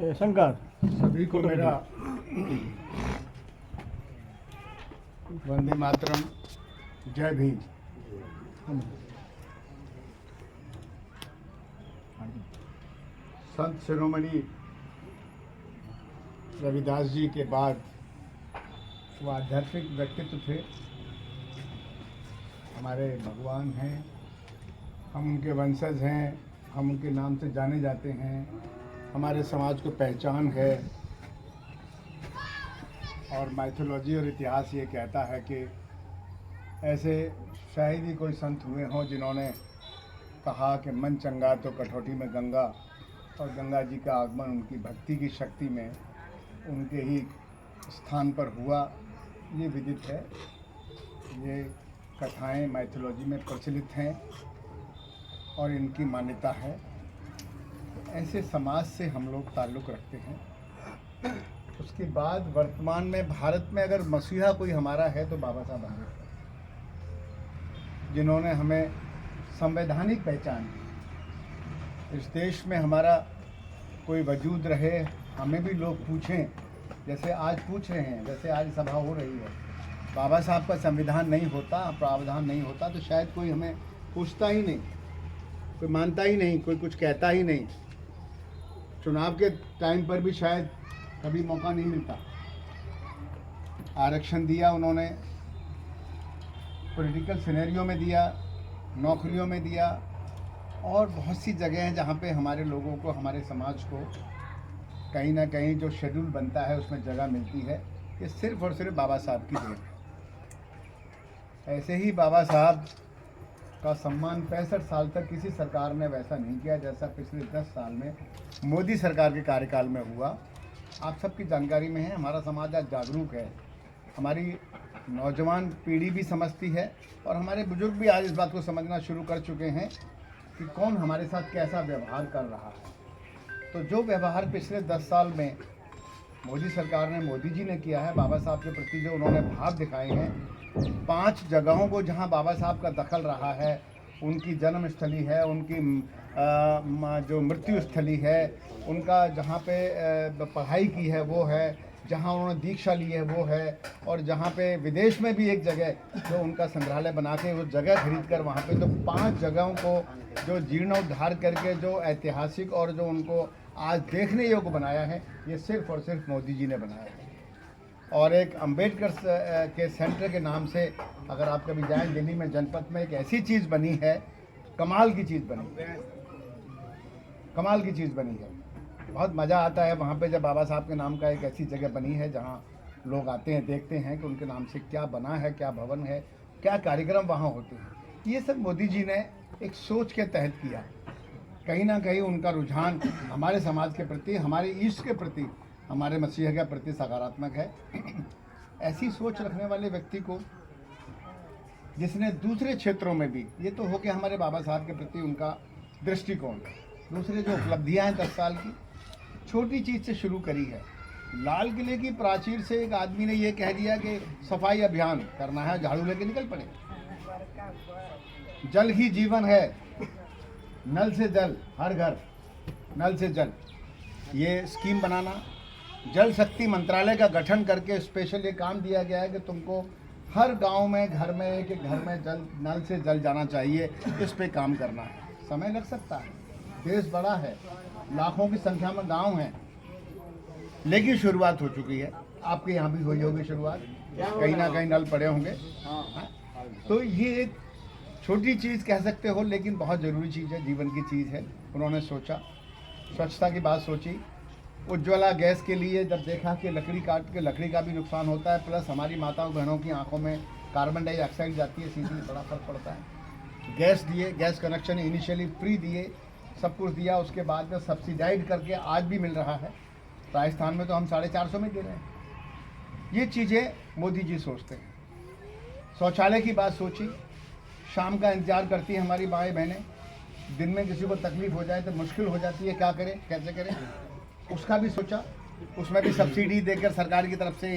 शंकर सभी को मेरा वंदे मातरम, जय भीम। संत शिरोमणि रविदास जी के बाद वो आध्यात्मिक व्यक्तित्व थे, हमारे भगवान हैं, हम उनके वंशज हैं, हम उनके नाम से जाने जाते हैं, हमारे समाज को पहचान है। और माइथोलॉजी और इतिहास ये कहता है कि ऐसे शायद ही कोई संत हुए हों जिन्होंने कहा कि मन चंगा तो कठौती में गंगा, और गंगा जी का आगमन उनकी भक्ति की शक्ति में उनके ही स्थान पर हुआ। ये विदित है, ये कथाएं माइथोलॉजी में प्रचलित हैं और इनकी मान्यता है। ऐसे समाज से हम लोग ताल्लुक़ रखते हैं। उसके बाद वर्तमान में भारत में अगर मसीहा कोई हमारा है तो बाबा साहब अम्बेडकर, जिन्होंने हमें संवैधानिक पहचान दी। इस देश में हमारा कोई वजूद रहे, हमें भी लोग पूछें, जैसे आज पूछ रहे हैं, जैसे आज सभा हो रही है। बाबा साहब का संविधान नहीं होता, प्रावधान नहीं होता तो शायद कोई हमें पूछता ही नहीं, कोई मानता ही नहीं, कोई कुछ कहता ही नहीं। चुनाव के टाइम पर भी शायद कभी मौका नहीं मिलता। आरक्षण दिया उन्होंने, पॉलिटिकल सिनेरियो में दिया, नौकरियों में दिया, और बहुत सी जगह हैं जहाँ पे हमारे लोगों को, हमारे समाज को कहीं ना कहीं जो शेड्यूल बनता है उसमें जगह मिलती है। ये सिर्फ और सिर्फ बाबा साहब की देन है। ऐसे ही बाबा साहब का सम्मान 65 साल तक किसी सरकार ने वैसा नहीं किया जैसा पिछले 10 साल में मोदी सरकार के कार्यकाल में हुआ। आप सबकी जानकारी में है, हमारा समाज आज जागरूक है, हमारी नौजवान पीढ़ी भी समझती है और हमारे बुजुर्ग भी आज इस बात को समझना शुरू कर चुके हैं कि कौन हमारे साथ कैसा व्यवहार कर रहा है। तो जो व्यवहार पिछले 10 साल में मोदी सरकार ने, मोदी जी ने किया है, बाबा साहब के प्रति जो उन्होंने भाव दिखाए हैं, 5 जगहों को जहां बाबा साहब का दखल रहा है, उनकी जन्मस्थली है, उनकी जो मृत्यु स्थली है, उनका जहाँ पे पढ़ाई की है वो है, जहाँ उन्होंने दीक्षा ली है वो है, और जहाँ पे विदेश में भी एक जगह जो उनका संग्रहालय बना के वो जगह खरीद कर वहाँ पे, तो 5 जगहों को जो जीर्णोद्धार करके जो ऐतिहासिक और जो उनको आज देखने योग्य बनाया है, ये सिर्फ और सिर्फ मोदी जी ने बनाया है। और एक अंबेडकर के सेंटर के नाम से अगर आप कभी जाएं, दिल्ली में जनपद में एक ऐसी चीज़ बनी है, कमाल की चीज़ बनी है, कमाल की चीज़ बनी है। बहुत मज़ा आता है वहाँ पे जब बाबा साहब के नाम का एक ऐसी जगह बनी है जहाँ लोग आते हैं, देखते हैं कि उनके नाम से क्या बना है, क्या भवन है, क्या कार्यक्रम वहाँ होते हैं। ये सब मोदी जी ने एक सोच के तहत किया। कहीं ना कहीं उनका रुझान हमारे समाज के प्रति, हमारे ईस्ट के प्रति, हमारे मसीह के प्रति सकारात्मक है। ऐसी सोच रखने वाले व्यक्ति को, जिसने दूसरे क्षेत्रों में भी, ये तो हो गया हमारे बाबा साहब के प्रति उनका दृष्टिकोण, दूसरे जो उपलब्धियां हैं 10 साल की, छोटी चीज़ से शुरू करी है। लाल किले की प्राचीर से एक आदमी ने ये कह दिया कि सफाई अभियान करना है, झाड़ू लेके निकल पड़े। जल ही जीवन है, नल से जल, हर घर नल से जल, ये स्कीम बनाना। जल शक्ति मंत्रालय का गठन करके स्पेशल ये काम दिया गया है कि तुमको हर गांव में, घर में, एक एक घर में जल, नल से जल जाना चाहिए। इस पे काम करना है, समय लग सकता है, देश बड़ा है, लाखों की संख्या में गांव हैं, लेकिन शुरुआत हो चुकी है। आपके यहाँ भी हुई होगी शुरुआत, कहीं ना कहीं नल पड़े होंगे। तो ये एक छोटी चीज़ कह सकते हो, लेकिन बहुत ज़रूरी चीज़ है, जीवन की चीज़ है। उन्होंने सोचा, स्वच्छता की बात सोची। उज्ज्वला गैस के लिए जब देखा कि लकड़ी काट के लकड़ी का भी नुकसान होता है, प्लस हमारी माताओं बहनों की आंखों में कार्बन डाइऑक्साइड जाती है, सीधे बड़ा फर्क पड़ता है। गैस दिए, गैस कनेक्शन इनिशियली फ्री दिए, सब कुछ दिया, उसके बाद में सब्सिडाइड करके आज भी मिल रहा है। राजस्थान में तो हम 450 में दे रहे हैं। ये चीज़ें मोदी जी सोचते हैं। शौचालय की बात सोची, शाम का इंतजार करती है हमारी माएँ बहनें, दिन में किसी को तकलीफ हो जाए तो मुश्किल हो जाती है, क्या करें, कैसे करें, उसका भी सोचा। उसमें भी सब्सिडी देकर सरकार की तरफ से